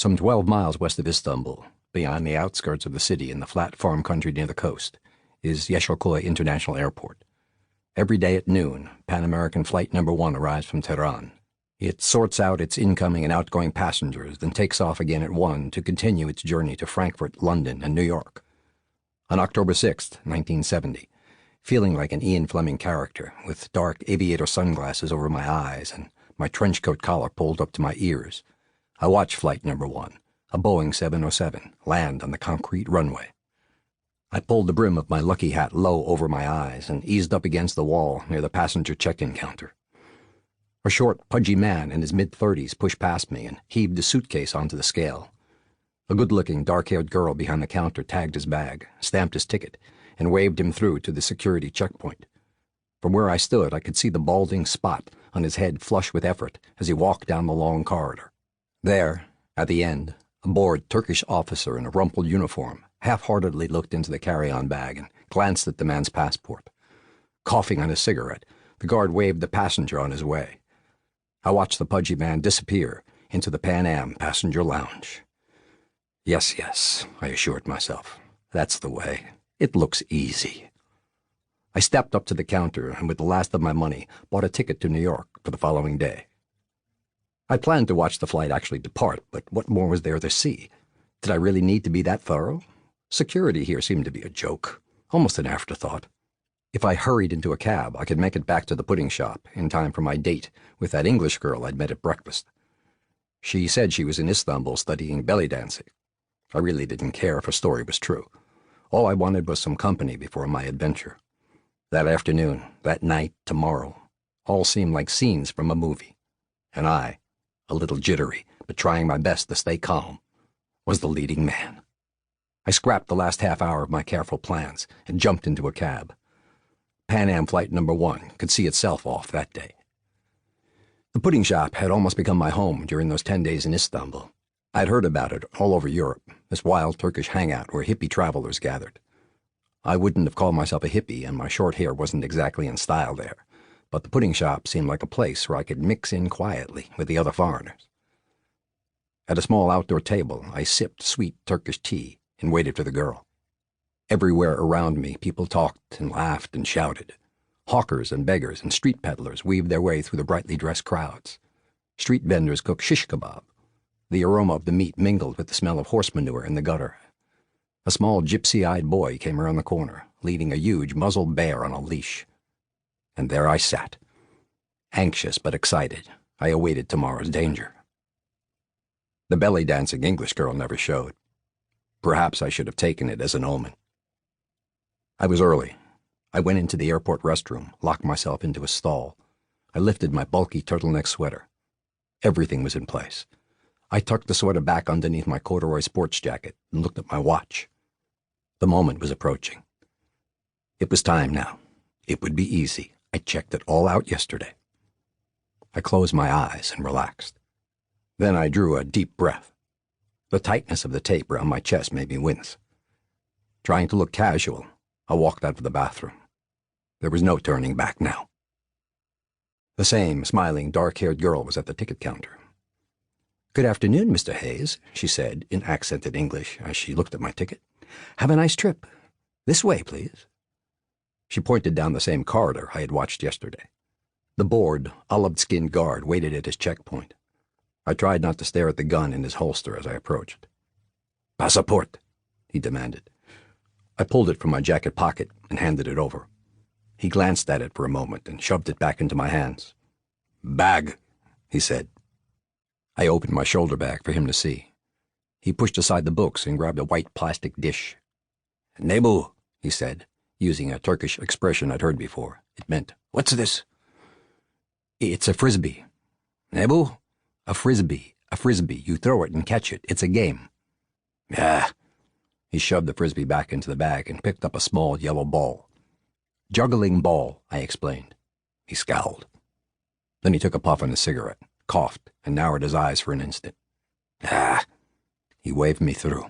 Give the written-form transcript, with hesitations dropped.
Some 12 miles west of Istanbul, beyond the outskirts of the city in the flat farm country near the coast, is Yeşilköy International Airport. Every day at noon, Pan American Flight Number 1 arrives from Tehran. It sorts out its incoming and outgoing passengers, then takes off again at 1 to continue its journey to Frankfurt, London, and New York. On October 6, 1970, feeling like an Ian Fleming character, with dark aviator sunglasses over my eyes and my trench coat collar pulled up to my ears, I watched Flight Number 1, a Boeing 707, land on the concrete runway. I pulled the brim of my lucky hat low over my eyes and eased up against the wall near the passenger check-in counter. A short, pudgy man in his mid-30s pushed past me and heaved a suitcase onto the scale. A good-looking, dark-haired girl behind the counter tagged his bag, stamped his ticket, and waved him through to the security checkpoint. From where I stood, I could see the balding spot on his head flush with effort as he walked down the long corridor. There, at the end, a bored Turkish officer in a rumpled uniform half-heartedly looked into the carry-on bag and glanced at the man's passport. Coughing on his cigarette, the guard waved the passenger on his way. I watched the pudgy man disappear into the Pan Am passenger lounge. Yes, I assured myself. That's the way. It looks easy. I stepped up to the counter and with the last of my money bought a ticket to New York for the following day. I planned to watch the flight actually depart, but what more was there to see? Did I really need to be that thorough? Security here seemed to be a joke, almost an afterthought. If I hurried into a cab, I could make it back to the pudding shop in time for my date with that English girl I'd met at breakfast. She said she was in Istanbul studying belly dancing. I really didn't care if her story was true. All I wanted was some company before my adventure. That afternoon, that night, tomorrow, all seemed like scenes from a movie. And I, a little jittery, but trying my best to stay calm, was the leading man. I scrapped the last half hour of my careful plans and jumped into a cab. Pan Am Flight Number 1 could see itself off that day. The pudding shop had almost become my home during those 10 days in Istanbul. I'd heard about it all over Europe, this wild Turkish hangout where hippie travelers gathered. I wouldn't have called myself a hippie, and my short hair wasn't exactly in style there, but the pudding shop seemed like a place where I could mix in quietly with the other foreigners. At a small outdoor table, I sipped sweet Turkish tea and waited for the girl. Everywhere around me, people talked and laughed and shouted. Hawkers and beggars and street peddlers weaved their way through the brightly dressed crowds. Street vendors cooked shish kebab. The aroma of the meat mingled with the smell of horse manure in the gutter. A small gypsy-eyed boy came around the corner, leading a huge muzzled bear on a leash. And there I sat. Anxious but excited, I awaited tomorrow's danger. The belly-dancing English girl never showed. Perhaps I should have taken it as an omen. I was early. I went into the airport restroom, locked myself into a stall. I lifted my bulky turtleneck sweater. Everything was in place. I tucked the sweater back underneath my corduroy sports jacket and looked at my watch. The moment was approaching. It was time now. It would be easy. I checked it all out yesterday. I closed my eyes and relaxed. Then I drew a deep breath. The tightness of the tape around my chest made me wince. Trying to look casual, I walked out of the bathroom. There was no turning back now. The same smiling, dark-haired girl was at the ticket counter. "Good afternoon, Mr. Hayes," she said in accented English as she looked at my ticket. "Have a nice trip. This way, please." She pointed down the same corridor I had watched yesterday. The bored, olive-skinned guard waited at his checkpoint. I tried not to stare at the gun in his holster as I approached. "Passport," he demanded. I pulled it from my jacket pocket and handed it over. He glanced at it for a moment and shoved it back into my hands. "Bag," he said. I opened my shoulder bag for him to see. He pushed aside the books and grabbed a white plastic dish. "Nebu," he said, using a Turkish expression I'd heard before. It meant, "What's this?" "It's a frisbee." "Nebu?" A frisbee. You throw it and catch it. It's a game." "Ah." He shoved the frisbee back into the bag and picked up a small yellow ball. "Juggling ball," I explained. He scowled. Then he took a puff on his cigarette, coughed, and narrowed his eyes for an instant. "Ah." He waved me through.